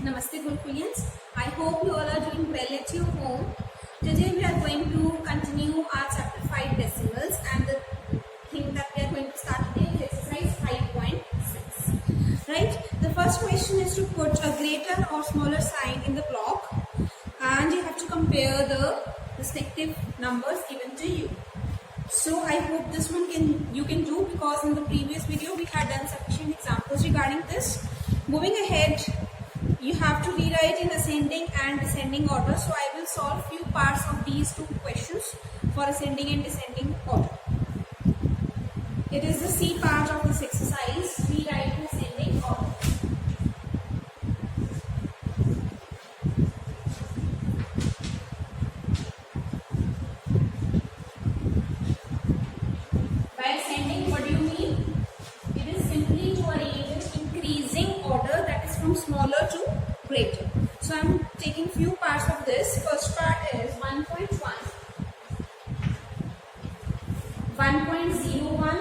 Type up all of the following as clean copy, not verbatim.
Namaste Gurukulians. I hope you all are doing well at your home. Today we are going to continue our chapter 5 decimals, and the thing that we are going to start today is exercise 5.6. Right? The first question is to put a greater or smaller sign in the block, and you have to compare the respective numbers given to you. So I hope this one you can do, because in the previous video we had done sufficient examples regarding this. Moving ahead, you have to rewrite in ascending and descending order. So I will solve few parts of these two questions for ascending and descending order. It is the C part of this exercise. Rewrite in ascending order. By ascending, what do you mean? It is simply to arrange in increasing order, that is from smaller to greater. So I am taking few parts of this. First part is 1.1, 1.01,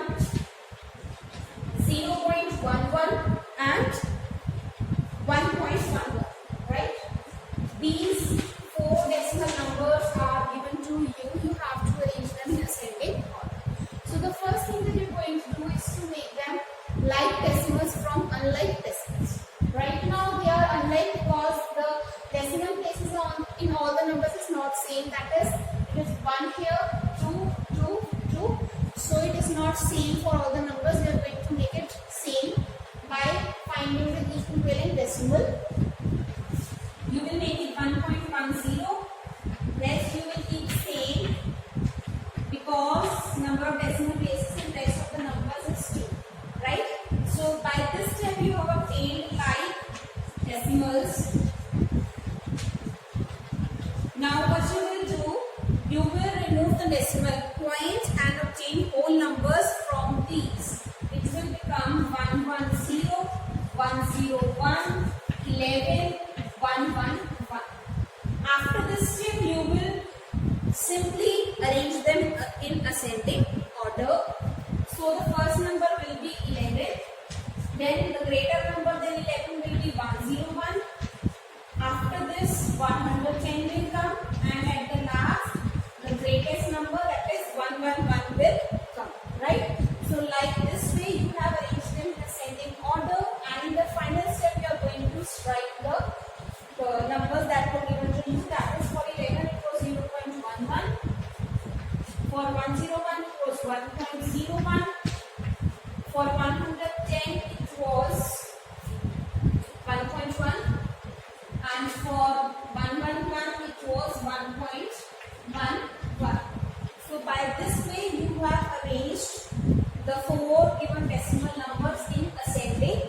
0.11 and 1.11. Right? These four decimal numbers are given to you. You have to arrange them in ascending order. So the first thing that you're going to do is to make them like decimals from unlike decimals. Right now they are unlike because the decimal places in all the numbers is not same. That is, it is 1 here, 2, 2, 2. So it is not same for all the numbers. We are going to make it same by finding the equivalent decimal. You will make it 1.10. Rest you will keep same, because number of decimal places in rest of the numbers is 2. Right? So by this step you have obtained like decimals. Now what you will do, you will remove the decimal point and obtain whole numbers from these, which will become 110, 101, 11, 111. After this step you will simply arrange them in ascending order. So the first number will be 11, then the greater number than 11 will be 101. After this 110 will come, and at the last the greatest number, that is 111, will come. Right? So like this way you have arranged them in ascending order, and in the final step you are going to strike the numbers that were given to you. That is, for 11 it was 0.11, for 101 it was 1.01, for 110 it was 1.1, and for 111 it was 1.11. So by this way you have arranged the four given decimal numbers in ascending.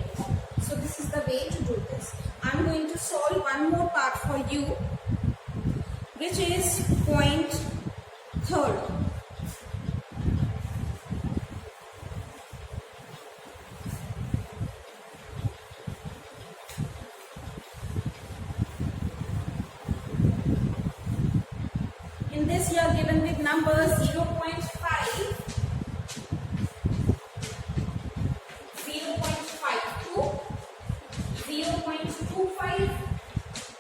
So this is the way to do this. I am going to solve one more part for you, which is point third. In this you are given with numbers 0.5, 0.52, 0.25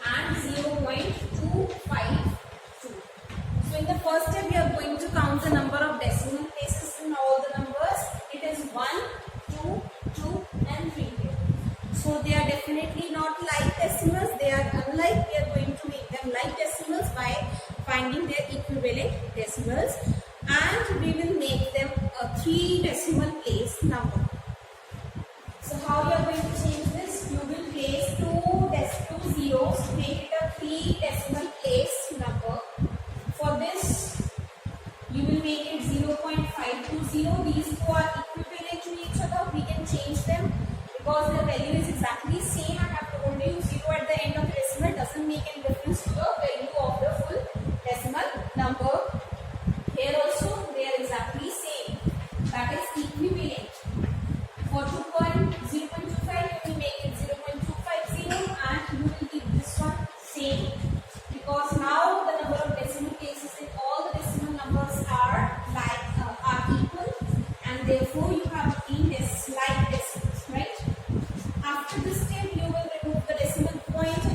and 0.252. So in the first step we are going to count the number of decimal places in all the numbers. It is 1, 2, 2 and 3 here. So they are definitely not like decimals, they are unlike. We are going to make them like decimals by finding their equivalent decimals, and we will make them a 3 decimal place number. So how you are going to change this? You will place two zeros to make it a 3 decimal place number. For this you will make it 0.520. These two are equivalent to each other. We can change them because their value is exactly same. I have told you 0 at the end of the decimal doesn't make any difference to the value of the full decimal number. Here also they are exactly same, that is equivalent. For 0.25 you will make it 0.250, and you will keep this one same, because now the number of decimal places in all the decimal numbers are equal, and therefore you have obtained this like decimals. Right? After this step you will remove the decimal point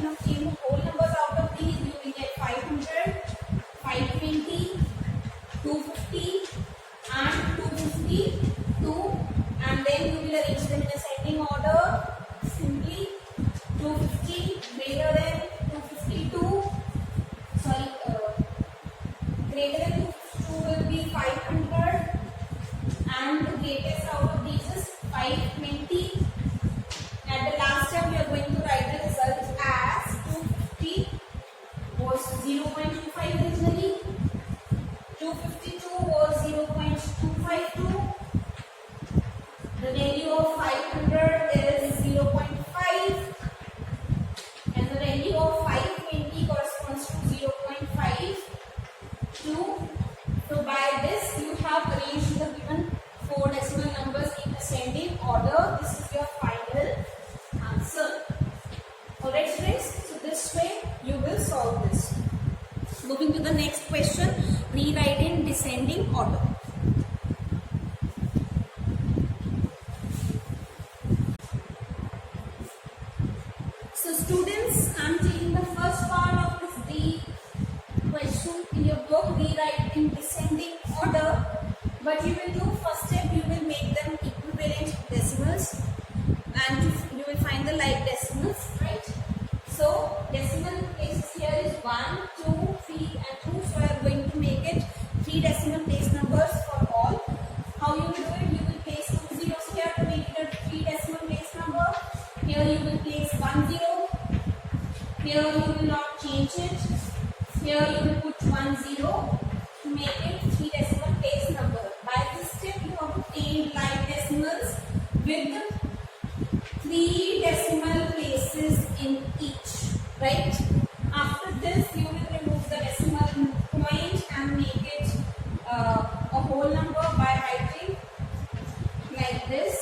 Alright friends, so this way you will solve this. Moving to the next question, rewrite in descending order. So students, I am taking the first part of this D question in your book, rewrite in descending order. What you will do, first step you will make them equivalent decimals and you will find the like decimals, right? So decimal places here is 1, 2, 3 and 2. So I am going to make it 3 decimal place numbers for all. How you will do it? You will place 2 zeros here to make it a 3 decimal place number. Here you will place 1 0. Here you will not change it. Here you will put 1 0 to make it 3 decimal place number. By this step you have obtained like decimals with 3 decimal places in each, right? After this you will remove the decimal point and make it a whole number by writing like this.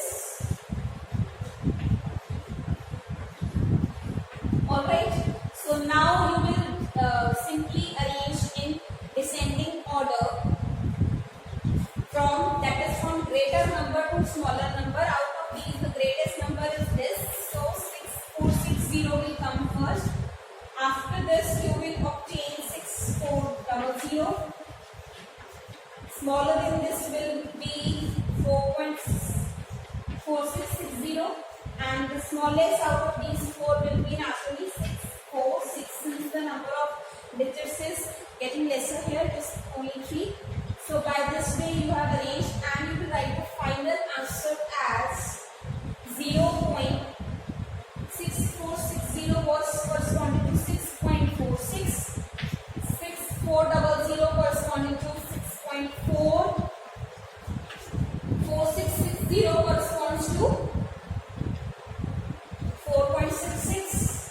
Alright, so now you will simply arrange in descending order from greater number to smaller number. Out of these the greatest number is this, so 6460 will come first. After this you will obtain 6400. Smaller than this will be 4.4660 and the smallest out of these 4 will be naturally 646. Since the number of digits is getting lesser here, it is only 3. So by this way you have arranged and you will write the final answer as 0.6460 was corresponding to 6.46, 6400 corresponding to 6.4, 4660 corresponds to 4.66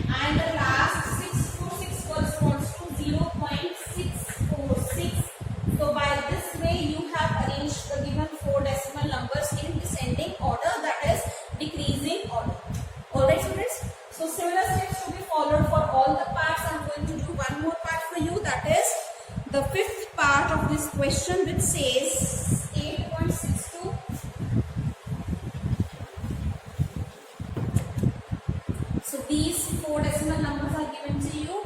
and the last 646 corresponds to 0.646. So by this way you have arranged the given 4 decimal numbers in descending order, that is decreasing order. Alright students, so similar steps to be followed for all the parts. I am going to do one more part for you, that is the 5th part of this question, which says 8.62. So these 4 decimal numbers are given to you.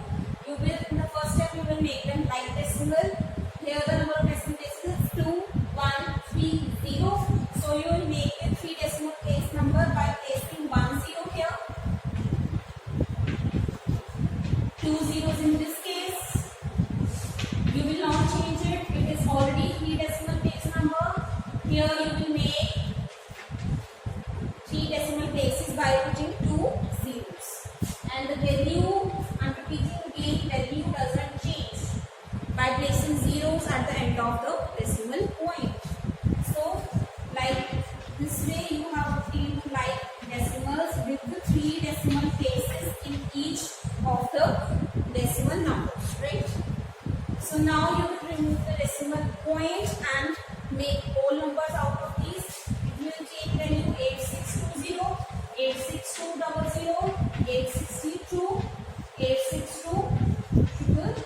You will, in the first step, you will make them like decimal. Here the number of decimal places is 2, 1, 3, 0. So you will make a 3 decimal place number by placing 1 0 here. 2 zeros in this case. You will not change it. It is already 3 decimal place number. Here you will make 3 decimal places by putting 2 zeros. And the value, I am repeating again, value doesn't change by placing zeros at the end of the decimal point. So like this way you have obtained like decimals with the 3 decimal places in each of the decimal numbers, right? So now you will remove the decimal point and make whole numbers out of these. It will take value 8620, 86200, 862, 86200.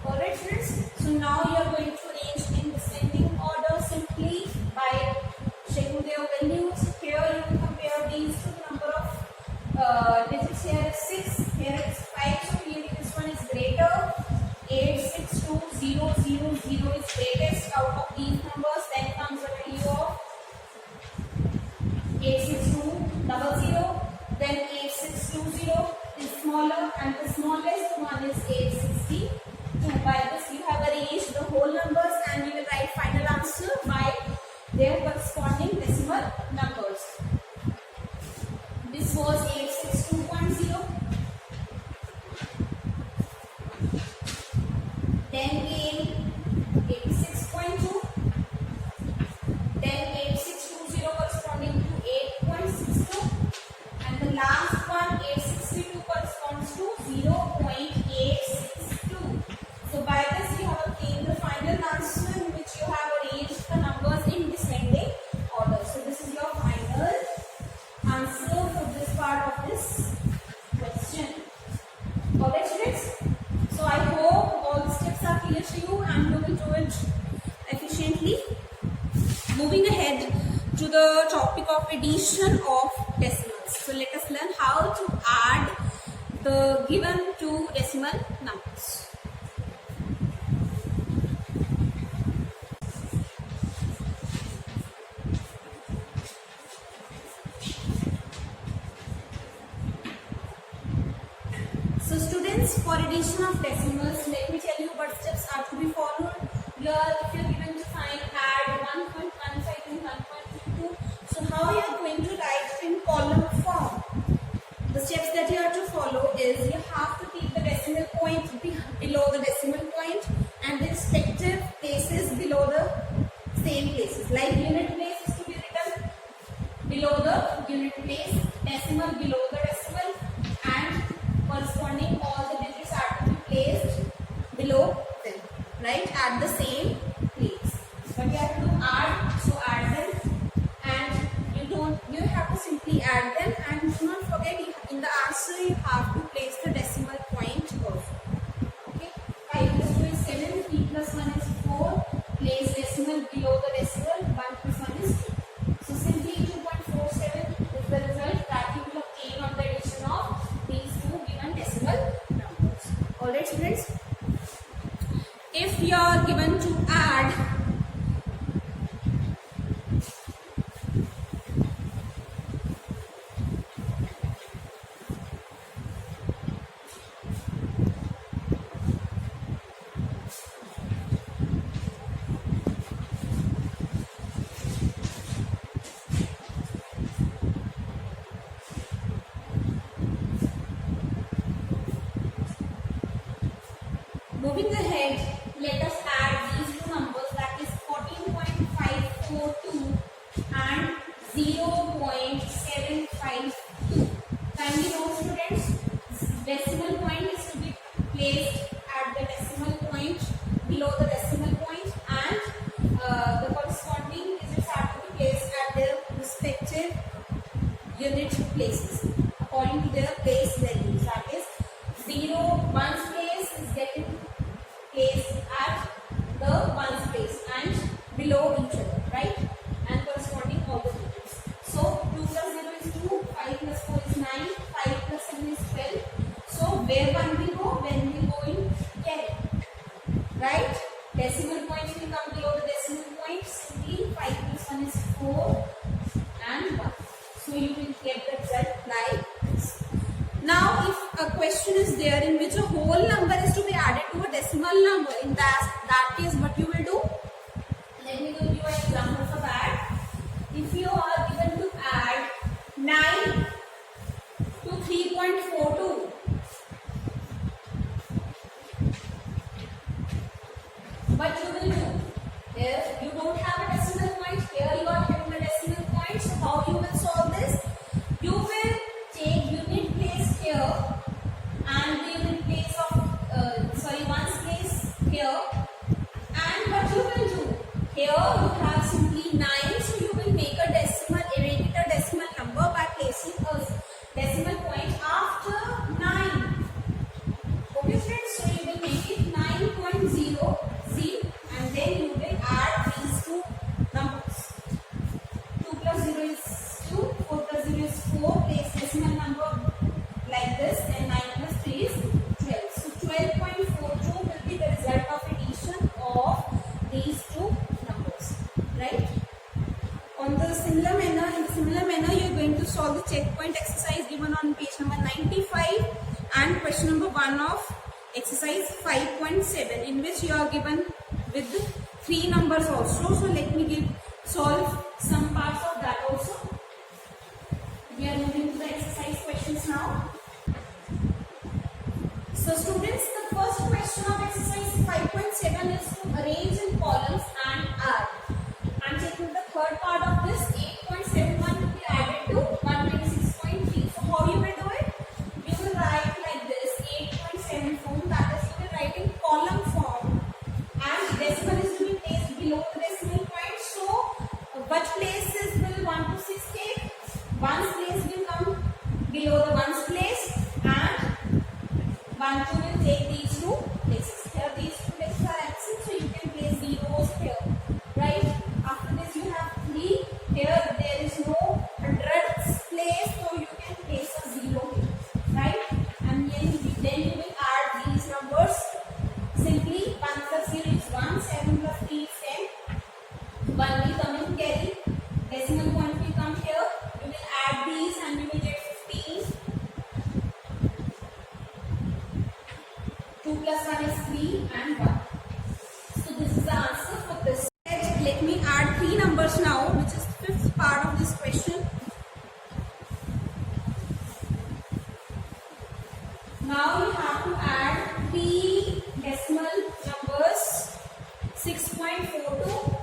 Alright friends, so now you are going to arrange in descending order simply by checking their values. Here you will compare these to the number of digits. Here is 6, here is 5, so here this one is greater. 86200 is greatest out of these numbers. Then comes the value of 86200. Then 8620 is smaller and the smallest one is 862. By this you have arranged the whole numbers and you will write final answer by their corresponding decimal numbers. This was 862.0. Then came 86.2. Then 8620 corresponding to 8.62. And the last one 862 corresponds to 0.862. So by this you have obtained the final answer in which you have arranged the numbers in descending order. So this is your final answer for this part of this clear to you and you will do it efficiently. Moving ahead to the topic of addition of decimals. So let us learn how to add the given two decimal numbers. So students, for addition of decimals, let me tell you what steps are to be followed. Here, if you are given to find add 1.15 and 1.22, so how you are going to write in column form? The steps that you have to follow is you have to keep the decimal point below the decimal point and the respective places below the same places. Like unit place is to be written below the unit place, decimal below the decimal, and corresponding all the digits are to be placed below them, right, at the same place. But you have to add, so add them, and you have to simply add them, and do not forget in the answer you have to place the decimal point also. Okay, 5 plus 2 is 7, 3 plus 1 is 4, place decimal below the decimal, 1 plus 1 is 2. So simply 2.47 is the result that you will obtain on the addition of these two given decimal numbers. Alright students, if you are given to add moving ahead, let us add these two numbers, that is 14.542 and 0.752. Kindly note students, decimal point is to be placed at the decimal point below the decimal point, and the corresponding digits are to be placed at their respective unit places according to their place values. That is 1's place is getting placed at the 1's place and below each other, right? And corresponding all the digits. So 2 plus 0 is 2, 5 plus 4 is 9, 5 plus 7 is 12. So where 1 will go? When will go in carry, right? Decimal point will come below the decimal point. Simply 5 plus 1 is 4 and 1. So you will get the result like this. Now if a question is there in which a whole number is to be added to a decimal number, in that case what you will do? Let me give you an example for that. If you are given to add 9 to 3.42, what you will do? Here you don't have a decimal point, here you are having a decimal point. So how you will solve this? You will take unit place here and the unit place of 1's place here, and what you will do? Here you have simply 9, so you will make a decimal, erect a decimal number by placing a decimal point after 9. Okay friends, so you will make it 9.00 and then you will add these two numbers. 2 plus 0 is 2, 4 plus 0 is 4, place decimal number like this, and 9 plus 3 is 12. So 12.42 will be the result of addition of these two numbers, right? In the similar manner, you are going to solve the checkpoint exercise given on page number 95 and question number 1 of exercise 5.7, in which you are given with 3 numbers also. So let me solve some parts of that also. We are moving to the exercise questions now. So students, the first question of exercise 5.7 is to arrange in columns and add. I am taking the third part of this. 8.71 will be added to 126.3. So how you will do it? You will write like this, 8.7 form, that is you will write in column form, and decimal is to be placed below the decimal point. So what places will 1 to 6 take? 1's place will come below the 1's place, and 1 2 will take these two places. Here these two places are plus 1 is 3 and 1. So this is the answer for this. Let me add 3 numbers now, which is the 5th part of this question. Now you have to add 3 decimal numbers. 6.42,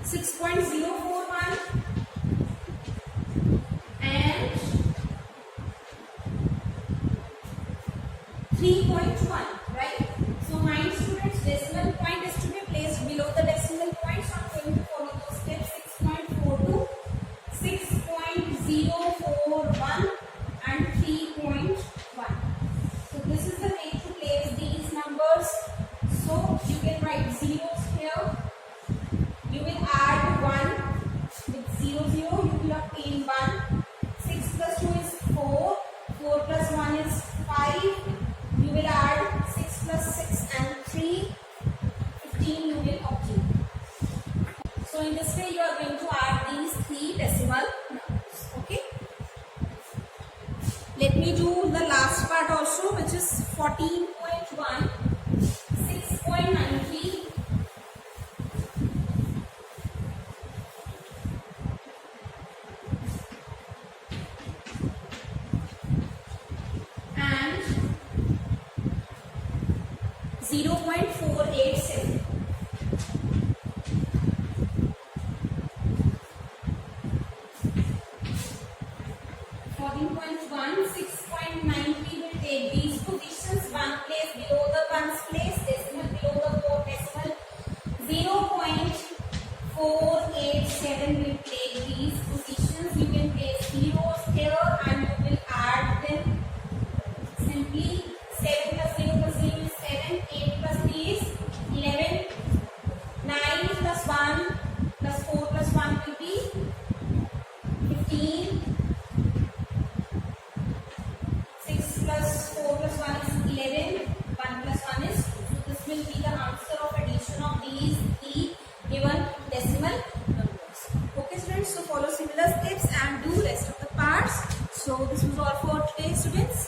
6.041 and 3.1, right? So mind students, decimal point is to be placed below the decimal point. So I'm going to follow those steps. 6.42, 6.041 and 3.1. So this is the way to place these numbers. So you can write zeros here. You will add 1 with 0, 0. You will obtain 1. 6 plus 2 is 4. 4 plus 1 is 5. You will add 6 plus 6 and 3. 15 you will obtain. So in this way you are going to add these 3 decimal numbers. Okay. Let me do the last part also, which is 14.1, 6.93 and 0.487. 14.1, 6.93 will take these positions, 1 place below the 1's place, decimal below the 4 decimal. 0.487 will take these positions. You can place zeros here and you will add them simply. 7 plus 0 plus 0 is 7, 8 plus 3 is 11, 9 plus 1 plus 4 plus 1 will be 15. 6 plus 4 plus 1 is 11, 1 plus 1 is 2. So this will be the answer of addition of these 3 given decimal numbers. Okay students, so follow similar steps and do rest of the parts. So this was all for today students.